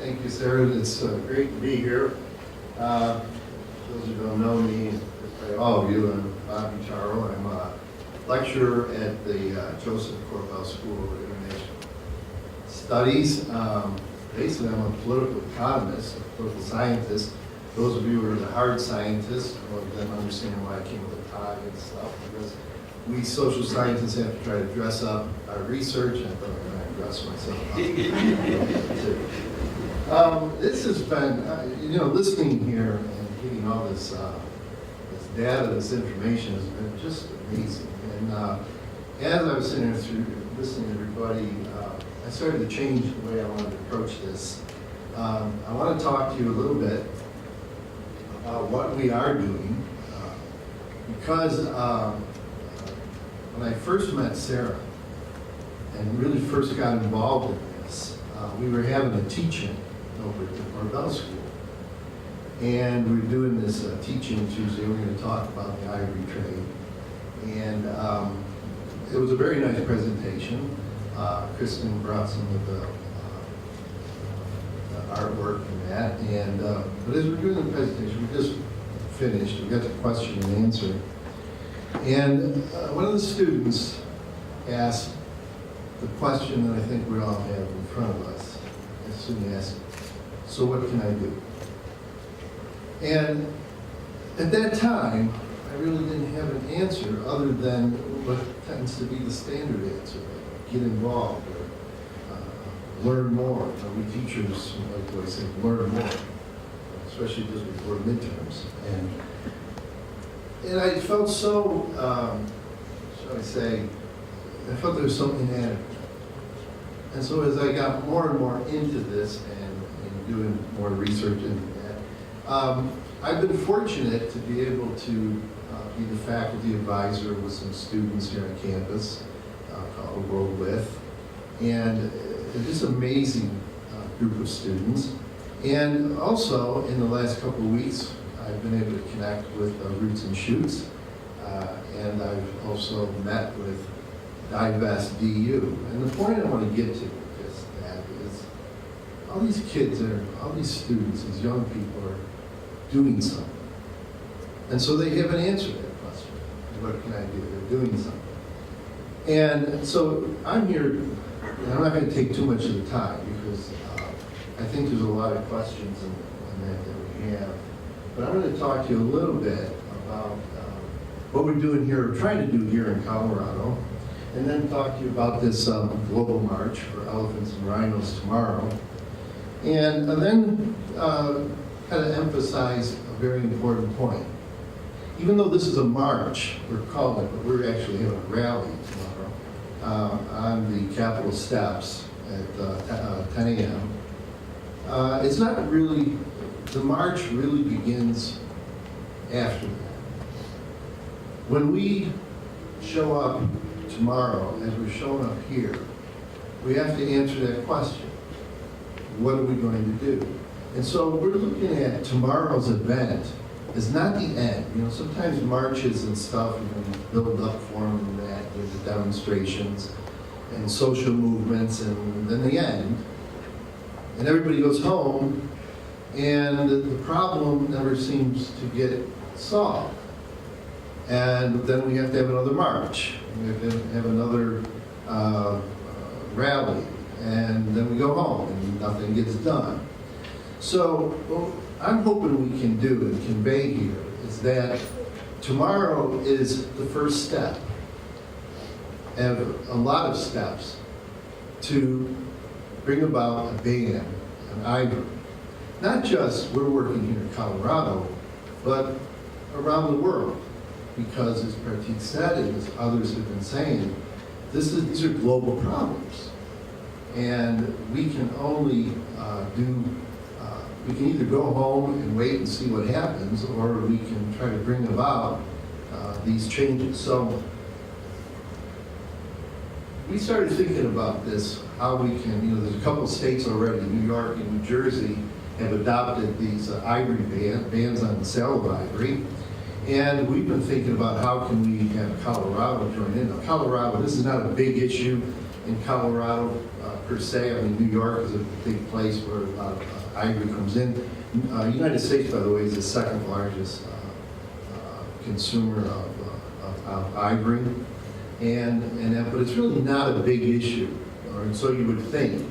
Thank you, Sarah. It's great to be here. Those who don't know me, probably all of you, I'm Bob Uttaro. I'm a lecturer at the Joseph Corval School of International Studies. Basically, I'm a political economist, a political scientist. Those of you who are the hard scientists will then understand why I came with a tie and stuff, because we social scientists have to try to dress up our research, and I thought I might dress myself up. This has been, listening here and getting all this data, this information has been just amazing. And as I was sitting there listening to everybody, I started to change the way I wanted to approach this. I want to talk to you a little bit about what we are doing, because when I first met Sarah and really first got involved in this, we were having a teach-in over at the Westphal School. And we were doing this teaching Tuesday. We're going to talk about the ivory trade. And it was a very nice presentation. Kristen brought some of the artwork and that. And but as we're doing the presentation, we just finished. We got the question and answer. And one of the students asked the question that I think we all have in front of us. The student asked, "So what can I do?" And at that time, I really didn't have an answer other than what tends to be the standard answer: get involved or learn more. We teachers like to always say, learn more, especially just before midterms. And I felt so, shall I say, I felt there was something inadequate. And so as I got more and more into this and doing more research into that, I've been fortunate to be able to be the faculty advisor with some students here on campus called World With. And it's just an amazing group of students. And also, in the last couple of weeks, I've been able to connect with Roots and Shoots. And I've also met with Divest DU. And the point I want to get to with this, that is, all these kids all these students, these young people are doing something. And so they haven't answered that question. What can I do? They're doing something. And so I'm here, and I'm not going to take too much of the time because I think there's a lot of questions in that we have. But I'm going to talk to you a little bit about what we're doing here, or trying to do here in Colorado, and then talk to you about this global march for elephants and rhinos tomorrow. And then kind of emphasize a very important point. Even though this is a march, we're calling it, but we're actually having a rally tomorrow on the Capitol steps at 10 a.m. It's not really, the march really begins after that. When we show up tomorrow, as we're showing up here, we have to answer that question. What are we going to do? And so we're looking at tomorrow's event as not the end. You know, sometimes marches and stuff, you can build up for them and that, with the demonstrations and social movements, and then the end. And everybody goes home, and the problem never seems to get solved. And then we have to have another march. We have to have another rally. And then we go home, and nothing gets done. So what I'm hoping we can do and convey here is that tomorrow is the first step of a lot of steps to bring about a ban on ivory. Not just we're working here in Colorado, but around the world. Because as Pratik said, and as others have been saying, these are global problems. And we can only we can either go home and wait and see what happens, or we can try to bring about these changes. So we started thinking about this, how we can, there's a couple of states already, New York and New Jersey, have adopted these ivory bans on the sale of ivory. And we've been thinking about how can we have Colorado join in. Now, Colorado, this is not a big issue. in Colorado per se. I mean, New York is a big place where ivory comes in. United States, by the way, is the second largest consumer of ivory, but it's really not a big issue, or so you would think.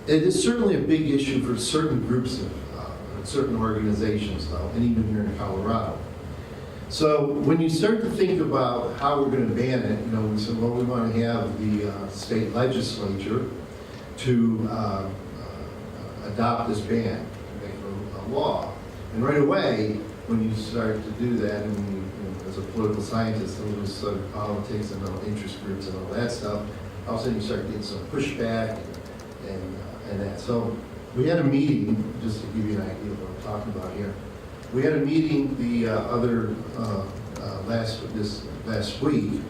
It is certainly a big issue for certain groups of certain organizations, though, and even here in Colorado. So when you start to think about how we're going to ban it, we said, well, we want to have the state legislature to adopt this ban, make it a law. And right away, when you start to do that, and when you, as a political scientist, and you study politics and all interest groups and all that stuff, all of a sudden you start getting some pushback and that. So we had a meeting, just to give you an idea of what I'm talking about here. We had a meeting the last week,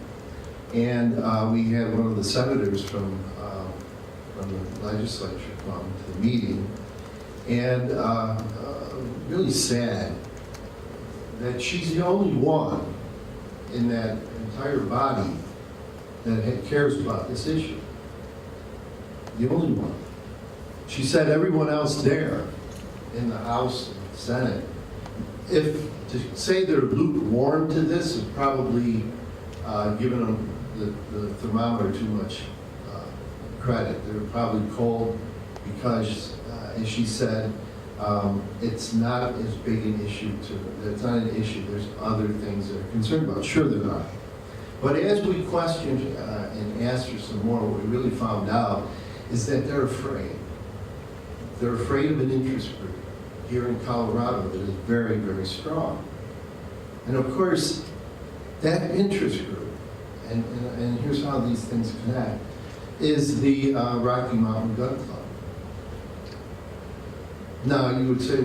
and we had one of the senators from the legislature come to the meeting, and really sad that she's the only one in that entire body that cares about this issue. The only one. She said everyone else there in the House and Senate, if to say they're lukewarm to this is probably giving them the thermometer too much credit. They're probably cold because, as she said, it's not as big an issue it's not an issue. There's other things that are concerned about. Sure there are. But as we questioned and asked her some more, what we really found out is that they're afraid. They're afraid of an interest group here in Colorado that is very, very strong. And of course, that interest group, and here's how these things connect, is the Rocky Mountain Gun Club. Now, you would say,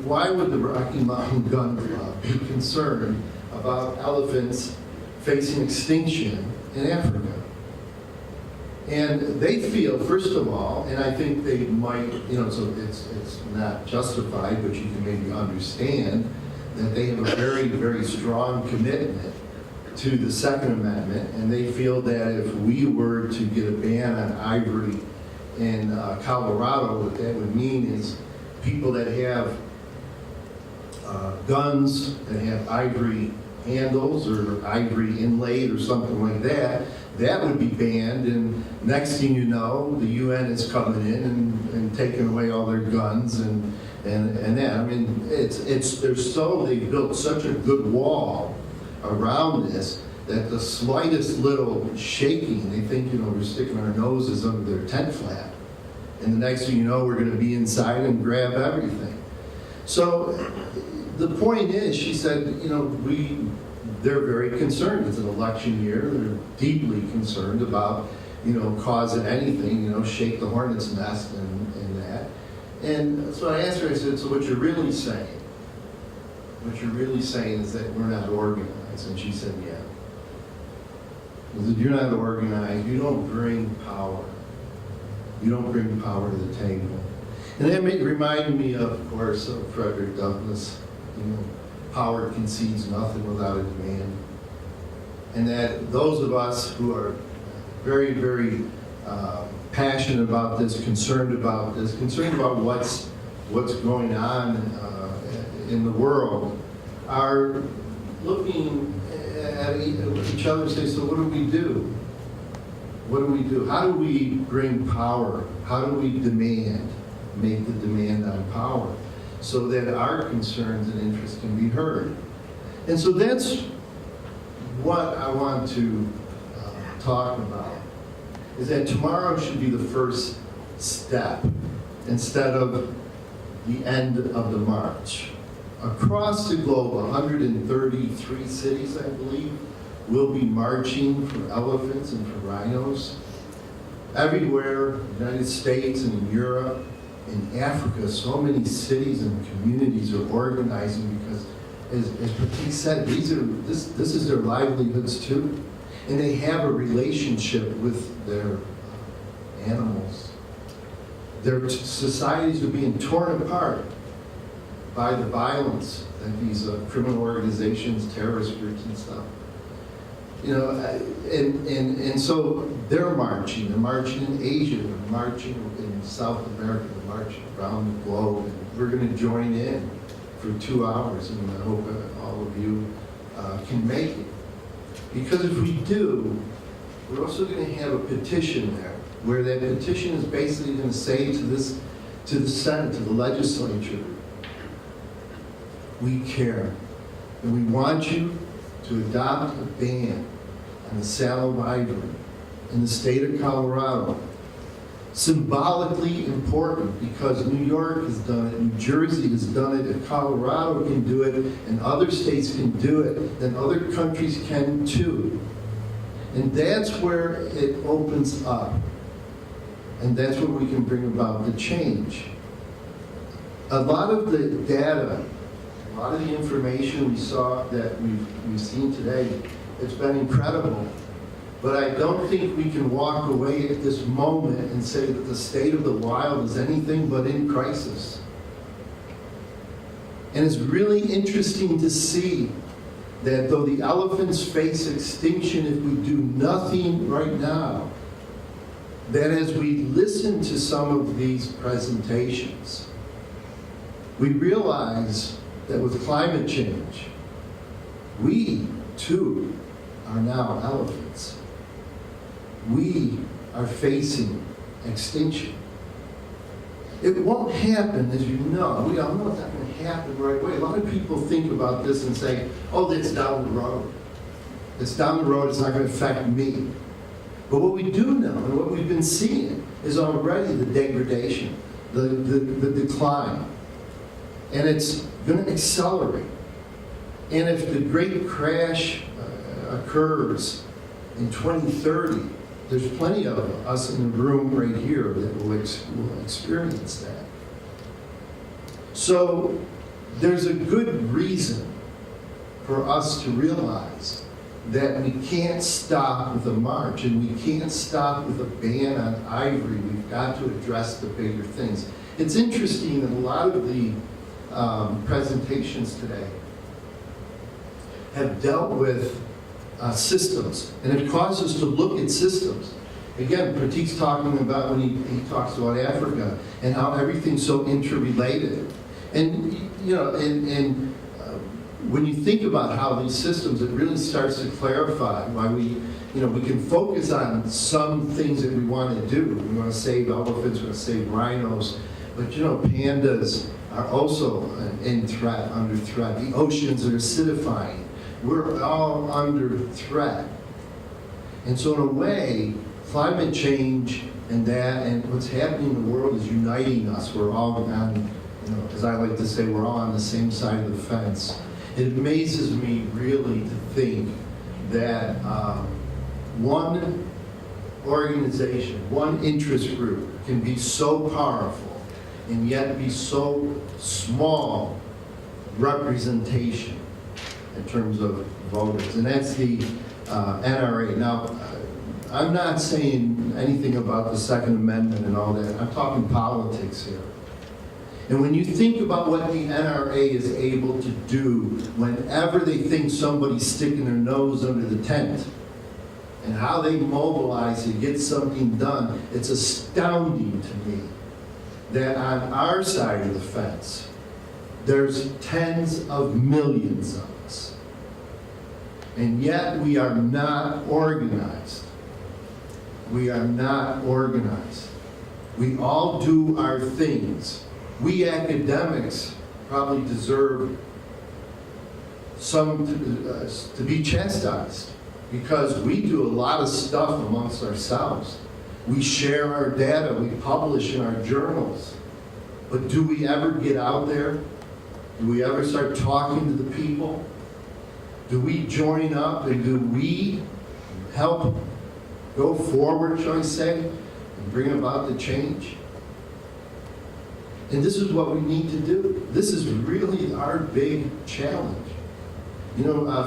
why would the Rocky Mountain Gun Club be concerned about elephants facing extinction in Africa? And they feel, first of all, and I think they might, so it's not justified, but you can maybe understand that they have a very, very strong commitment to the Second Amendment, and they feel that if we were to get a ban on ivory in Colorado, what that would mean is people that have guns that have ivory handles or ivory inlaid or something like that, that would be banned, and next thing you know, the UN is coming in and taking away all their guns and that. I mean, they've built such a good wall around this that the slightest little shaking, they think, we're sticking our noses under their tent flap. And the next thing you know, we're going to be inside and grab everything. So the point is, she said, they're very concerned. It's an election year. They're deeply concerned about, causing anything, shake the hornet's nest and that. And so I asked her, I said, so what you're really saying is that we're not organized. And she said, yeah. I said, you're not organized. You don't bring power. You don't bring power to the table. And that reminded me, of course, of Frederick Douglass. Power concedes nothing without a demand. And that those of us who are very, very passionate about this, concerned about what's going on in the world, are looking at each other and say, so what do we do? What do we do? How do we bring power? How do we make the demand on power so that our concerns and interests can be heard? And so that's what I want to talk about, is that tomorrow should be the first step instead of the end of the march. Across the globe, 133 cities, I believe, will be marching for elephants and for rhinos. Everywhere, United States and in Europe, in Africa, so many cities and communities are organizing because, as Pratik said, this is their livelihoods too. And they have a relationship with their animals. Their societies are being torn apart by the violence that these criminal organizations, terrorist groups and stuff. You know, and so they're marching in Asia, they're marching in South America, they're marching around the globe, and we're going to join in for 2 hours, and I hope all of you can make it. Because if we do, we're also going to have a petition there, where that petition is basically going to say to the Senate, to the legislature, we care, and we want you to adopt a ban on the sale of ivory in the state of Colorado. Symbolically important because New York has done it, New Jersey has done it, if Colorado can do it, and other states can do it, then other countries can too. And that's where it opens up. And that's where we can bring about the change. A lot of the data, a lot of the information we saw that we've seen today, it's been incredible. But I don't think we can walk away at this moment and say that the state of the wild is anything but in crisis. And it's really interesting to see that though the elephants face extinction if we do nothing right now, that as we listen to some of these presentations, we realize that with climate change, we too are now elephants. We are facing extinction. It won't happen, as you know. We all know it's not going to happen right away. A lot of people think about this and say, oh, that's down the road. It's down the road, it's not going to affect me. But what we do know, and what we've been seeing, is already the degradation, the decline. And it's going to accelerate. And if the great crash occurs in 2030, there's plenty of us in the room right here that will experience that. So there's a good reason for us to realize that we can't stop with a march and we can't stop with a ban on ivory. We've got to address the bigger things. It's interesting that a lot of the presentations today have dealt with systems, and it causes us to look at systems. Again, Pratik's talking about when he talks about Africa and how everything's so interrelated. And you know, when you think about how these systems, it really starts to clarify why we can focus on some things that we want to do. We want to save elephants, we want to save rhinos, but pandas are also under threat. The oceans are acidifying. We're all under threat. And so in a way, climate change and what's happening in the world is uniting us. We're all on, as I like to say, we're all on the same side of the fence. It amazes me really to think that one organization, one interest group can be so powerful and yet be so small representation in terms of voters, and that's the NRA. Now, I'm not saying anything about the Second Amendment and all that. I'm talking politics here. And when you think about what the NRA is able to do whenever they think somebody's sticking their nose under the tent, and how they mobilize to get something done, it's astounding to me that on our side of the fence, there's tens of millions of us. And yet we are not organized. We are not organized. We all do our things. We academics probably deserve to be chastised because we do a lot of stuff amongst ourselves. We share our data, we publish in our journals. But do we ever get out there? Do we ever start talking to the people? Do we join up and do we help go forward, shall I say, and bring about the change? And this is what we need to do. This is really our big challenge.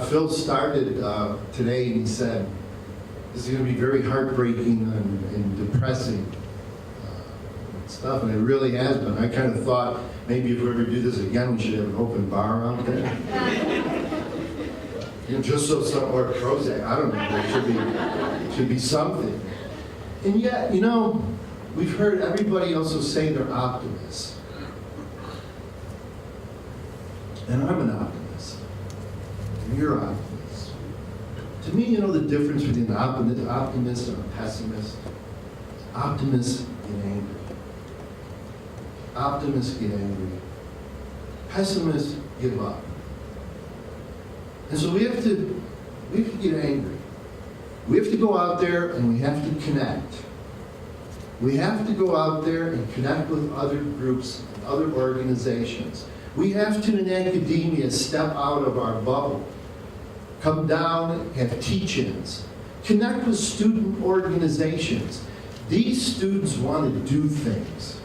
Phil started today and he said, this is going to be very heartbreaking and depressing stuff, and it really has been. I kind of thought maybe if we ever do this again, we should have an open bar out there. Just so some, or Prozac, I don't know, there should be something. And yet, we've heard everybody also say they're optimists. And I'm an optimist. And you're an optimist. To me, the difference between an optimist and a pessimist? Optimists get angry. Optimists get angry. Pessimists give up. And so we have to get angry. We have to go out there and we have to connect. We have to go out there and connect with other groups, other organizations. We have to, in academia, step out of our bubble. Come down, have teach-ins. Connect with student organizations. These students want to do things.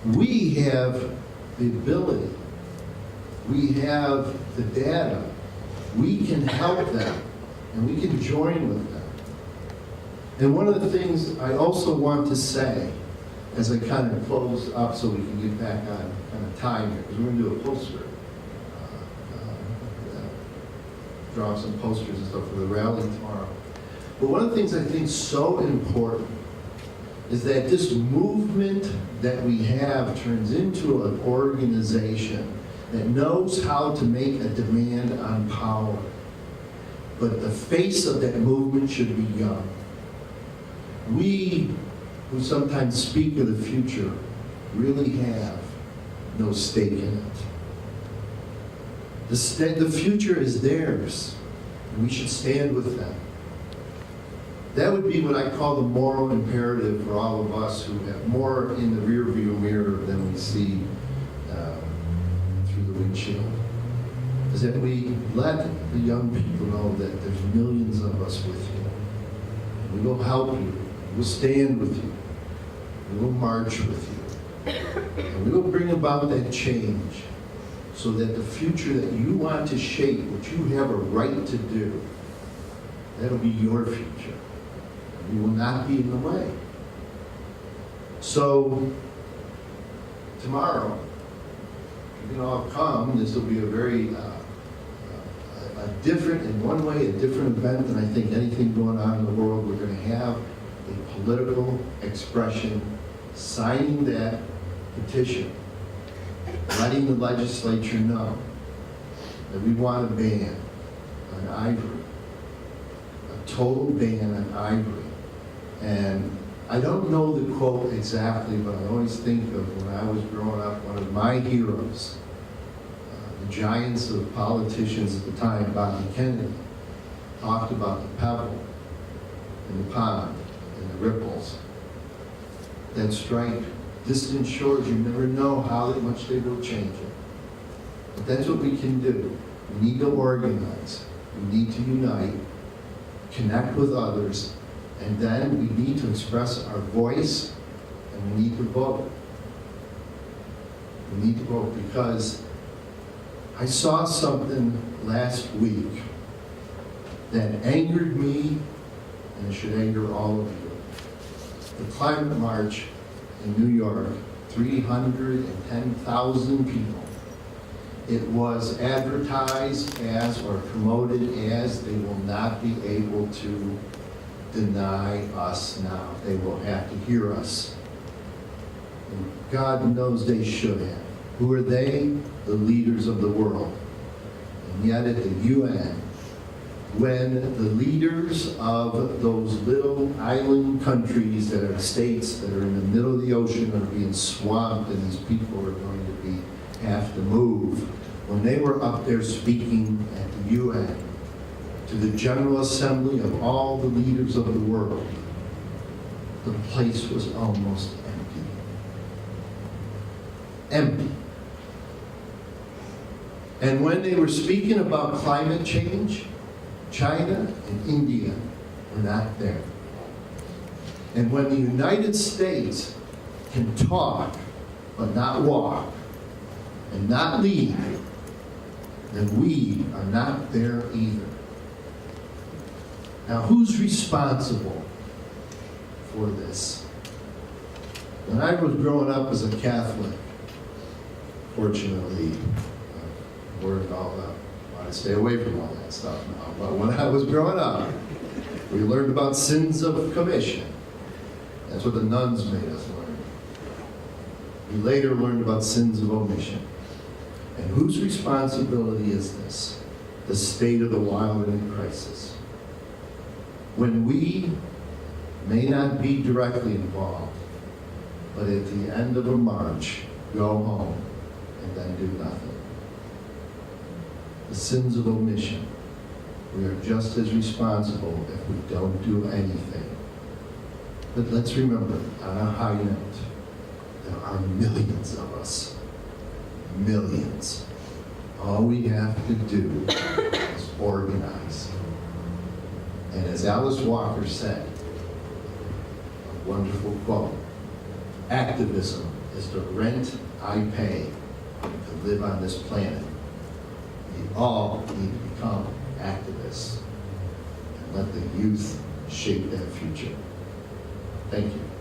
We have the ability. We have the data. We can help them, and we can join with them. And one of the things I also want to say, as I kind of close up so we can get back on kind of time here, because we're going to do a poster, draw some posters and stuff for the rally tomorrow. But one of the things I think is so important is that this movement that we have turns into an organization that knows how to make a demand on power. But the face of that movement should be young. We, who sometimes speak of the future, really have no stake in it. The future is theirs, and we should stand with them. That would be what I call the moral imperative for all of us who have more in the rearview mirror than we see through the windshield. Is that we let the young people know that there's millions of us with you. We will help you. We will stand with you. We will march with you. And we will bring about that change so that the future that you want to shape, which you have a right to do, that'll be your future. We will not be in the way. So, tomorrow, you can all come. This will be a very a different, in one way, a different event than I think anything going on in the world. We're going to have a political expression, signing that petition, letting the legislature know that we want a ban on ivory, a total ban on ivory. And I don't know the quote exactly, but I always think of when I was growing up, one of my heroes, the giants of politicians at the time, Bobby Kennedy, talked about the pebble in the pond and the ripples that strike distant shores. You never know how much they will change it. But that's what we can do. We need to organize. We need to unite, connect with others, and then we need to express our voice, and we need to vote. We need to vote because I saw something last week that angered me, and it should anger all of you. The climate march in New York, 310,000 people. It was advertised as or promoted as they will not be able to deny us now. They will have to hear us. And God knows they should have. Who are they? The leaders of the world. And yet at the UN, when the leaders of those little island countries that are states that are in the middle of the ocean are being swamped and these people are going to have to move, when they were up there speaking at the UN to the General Assembly of all the leaders of the world, the place was almost empty. Empty. And when they were speaking about climate change, China and India were not there. And when the United States can talk but not walk and not lead, then we are not there either. Now, who's responsible for this? When I was growing up as a Catholic, fortunately, worked all up. try to stay away from all that stuff now. But when I was growing up, we learned about sins of commission. That's what the nuns made us learn. We later learned about sins of omission. And whose responsibility is this? The state of the wild and in crisis. When we may not be directly involved, but at the end of a march, go home and then do nothing. The sins of omission. We are just as responsible if we don't do anything. But let's remember, on a high note, there are millions of us. Millions. All we have to do is organize. And as Alice Walker said, a wonderful quote, activism is the rent I pay to live on this planet. We all need to become activists and let the youth shape that future. Thank you.